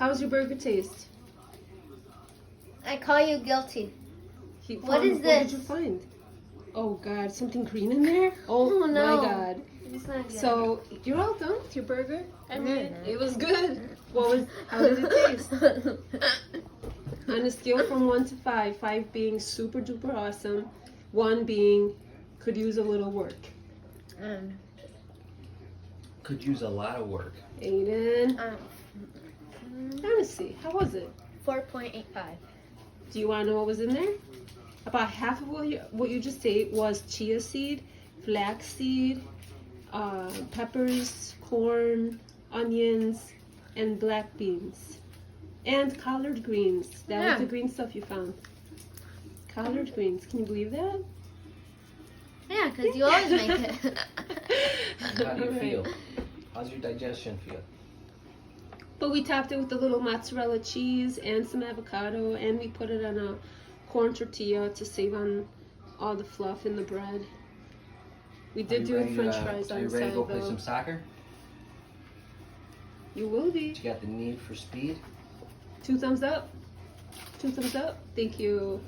How's your burger taste? I call you guilty. What is What did you this? find? Oh God, something green in there? Oh, Oh, no. my God. It's not good. So you're all done with your burger? I mean, Mhm. it was good. How did it taste? On a scale from 1 to 5, 5 being super duper awesome, 1 being could use a little work. Could use a lot of work. Aiden, let me see. How was it? 4.85. Do you want to know what was in there? About half of what you just ate was chia seed, flax seed, peppers, corn, onions, and black beans. And collard greens. That was the green stuff you found. Collard greens. Can you believe that? Yeah, because you always make it. How do you Alright. feel? How's your digestion feel? But we topped it with a little mozzarella cheese and some avocado, and we put it on a corn tortilla to save on all the fluff in the bread. We did do French fries Are on you the ready side to go play though. some soccer? You will be. You got the need for speed? 2 thumbs up. 2 thumbs up. Thank you.